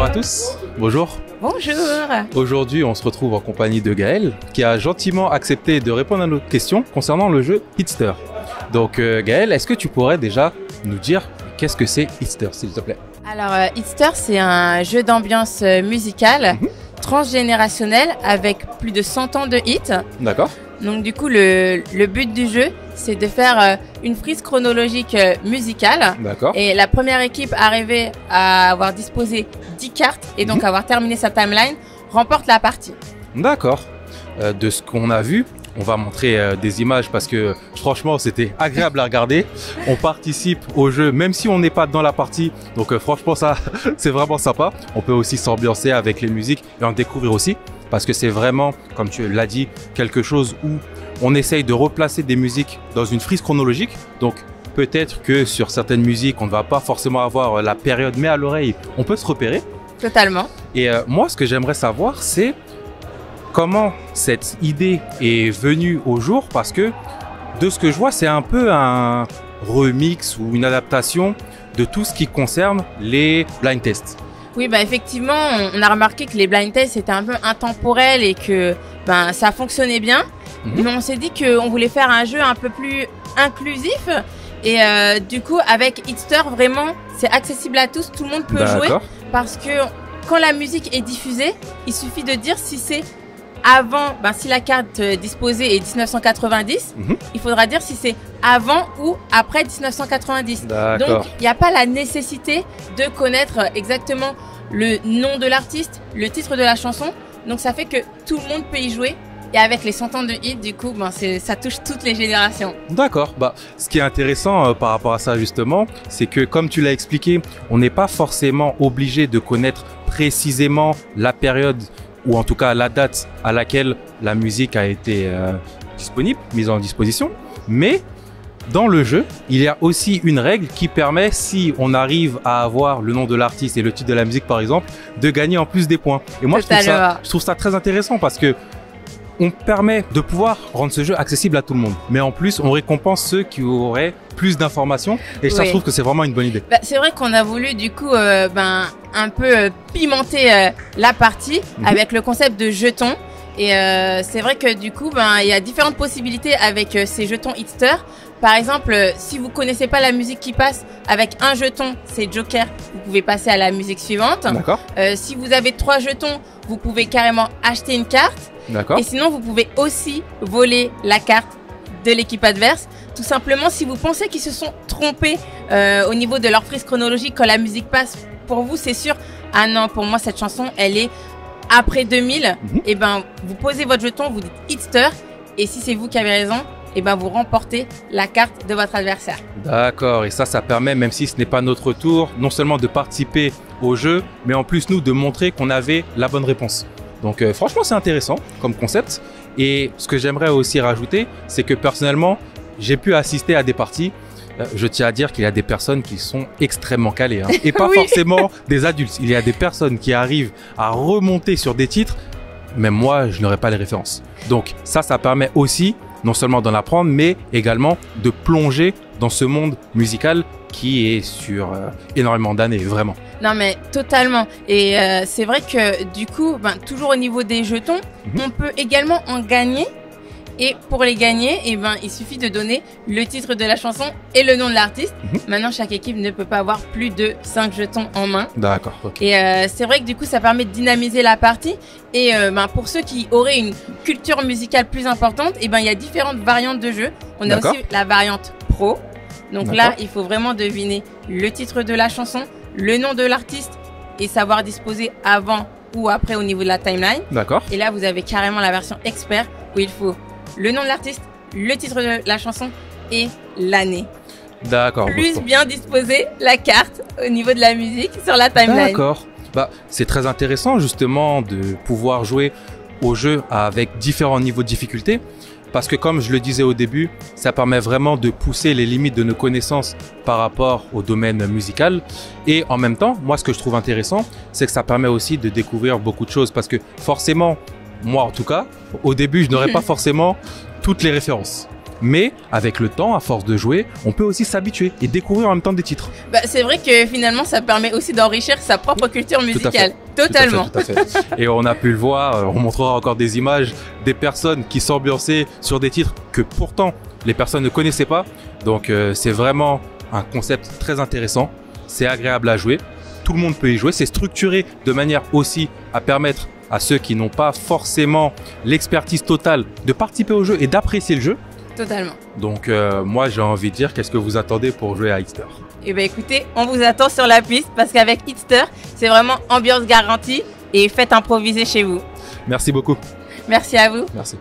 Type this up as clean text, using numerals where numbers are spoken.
à tous, bonjour. Bonjour. Aujourd'hui, on se retrouve en compagnie de Gaël qui a gentiment accepté de répondre à notre question concernant le jeu Hitster. Donc Gaël, est-ce que tu pourrais déjà nous dire qu'est-ce que c'est Hitster, s'il te plaît? Alors Hitster, c'est un jeu d'ambiance musicale transgénérationnel avec plus de 100 ans de hits. D'accord. Donc du coup, le but du jeu, c'est de faire une frise chronologique musicale. D'accord. Et la première équipe arrivée à avoir disposé 10 cartes et donc avoir terminé sa timeline remporte la partie. D'accord. De ce qu'on a vu, on va montrer des images parce que franchement, c'était agréable à regarder. On participe au jeu même si on n'est pas dans la partie. Donc franchement, ça, c'est vraiment sympa. On peut aussi s'ambiancer avec les musiques et en découvrir aussi. Parce que c'est vraiment, comme tu l'as dit, quelque chose où on essaye de replacer des musiques dans une frise chronologique. Donc peut-être que sur certaines musiques, on ne va pas forcément avoir la période, mais à l'oreille, on peut se repérer. Totalement. Et moi, ce que j'aimerais savoir, c'est comment cette idée est venue au jour. Parce que de ce que je vois, c'est un peu un remix ou une adaptation de tout ce qui concerne les blind tests. Oui, bah effectivement, on a remarqué que les blind tests étaient un peu intemporels et que ça fonctionnait bien. Mais on s'est dit qu'on voulait faire un jeu un peu plus inclusif. Et du coup, avec Hitster, vraiment, c'est accessible à tous, tout le monde peut jouer. Parce que quand la musique est diffusée, il suffit de dire si c'est avant, si la carte disposée est 1990, il faudra dire si c'est avant ou après 1990. Donc, il n'y a pas la nécessité de connaître exactement le nom de l'artiste, le titre de la chanson. Donc, ça fait que tout le monde peut y jouer. Et avec les 100 ans de hit, du coup, ça touche toutes les générations. D'accord. Ce qui est intéressant par rapport à ça, justement, c'est que, comme tu l'as expliqué, on n'est pas forcément obligé de connaître précisément la période ou en tout cas la date à laquelle la musique a été disponible, mise en disposition. Mais dans le jeu, il y a aussi une règle qui permet, si on arrive à avoir le nom de l'artiste et le titre de la musique par exemple, de gagner en plus des points. Et moi, je trouve ça très intéressant parce que on permet de pouvoir rendre ce jeu accessible à tout le monde. Mais en plus, on récompense ceux qui auraient plus d'informations. Et ça, je trouve que c'est vraiment une bonne idée. C'est vrai qu'on a voulu du coup un peu pimenter la partie avec le concept de jetons. Et c'est vrai que du coup, il y a différentes possibilités avec ces jetons Hitster. Par exemple, si vous connaissez pas la musique qui passe, avec un jeton, c'est Joker, vous pouvez passer à la musique suivante. D'accord. Si vous avez 3 jetons, vous pouvez carrément acheter une carte. D'accord. Et sinon, vous pouvez aussi voler la carte de l'équipe adverse. Tout simplement, si vous pensez qu'ils se sont trompés au niveau de leur frise chronologique quand la musique passe, pour vous, c'est sûr, ah non, pour moi, cette chanson, elle est après 2000. Et vous posez votre jeton, vous dites Hitster. Et si c'est vous qui avez raison, vous remportez la carte de votre adversaire. D'accord. Et ça permet, même si ce n'est pas notre tour, non seulement de participer au jeu, mais en plus, nous, de montrer qu'on avait la bonne réponse. Donc franchement, c'est intéressant comme concept. Et ce que j'aimerais aussi rajouter, c'est que personnellement, j'ai pu assister à des parties. Je tiens à dire qu'il y a des personnes qui sont extrêmement calées. Et pas forcément des adultes. Il y a des personnes qui arrivent à remonter sur des titres. Même moi, je n'aurais pas les références. Donc ça permet aussi, non seulement d'en apprendre, mais également de plonger dans ce monde musical qui est sur énormément d'années, vraiment. Non mais totalement. Et c'est vrai que du coup, toujours au niveau des jetons, on peut également en gagner. Et pour les gagner, il suffit de donner le titre de la chanson et le nom de l'artiste. Maintenant, chaque équipe ne peut pas avoir plus de 5 jetons en main. D'accord. Et c'est vrai que du coup, ça permet de dynamiser la partie. Et pour ceux qui auraient une culture musicale plus importante, il y a différentes variantes de jeu. On a aussi la variante pro. Donc là, il faut vraiment deviner le titre de la chanson, le nom de l'artiste et savoir disposer avant ou après au niveau de la timeline. D'accord. Et là, vous avez carrément la version expert où il faut le nom de l'artiste, le titre de la chanson et l'année. D'accord. Plus bien disposer la carte au niveau de la musique sur la timeline. D'accord. C'est très intéressant justement de pouvoir jouer au jeu avec différents niveaux de difficulté. Parce que comme je le disais au début, ça permet vraiment de pousser les limites de nos connaissances par rapport au domaine musical. Et en même temps, moi ce que je trouve intéressant, c'est que ça permet aussi de découvrir beaucoup de choses. Parce que forcément, moi en tout cas, au début, je n'aurais pas forcément toutes les références. Mais avec le temps, à force de jouer, on peut aussi s'habituer et découvrir en même temps des titres. Bah, c'est vrai que finalement, ça permet aussi d'enrichir sa propre culture musicale. Totalement. Tout à fait. Et on a pu le voir, on montrera encore des images des personnes qui s'ambiançaient sur des titres que pourtant les personnes ne connaissaient pas. Donc c'est vraiment un concept très intéressant. C'est agréable à jouer. Tout le monde peut y jouer. C'est structuré de manière aussi à permettre à ceux qui n'ont pas forcément l'expertise totale de participer au jeu et d'apprécier le jeu. Totalement. Donc moi j'ai envie de dire, qu'est-ce que vous attendez pour jouer à Hitster? Eh bien écoutez, on vous attend sur la piste parce qu'avec Hitster, c'est vraiment ambiance garantie et faites improviser chez vous. Merci beaucoup. Merci à vous. Merci.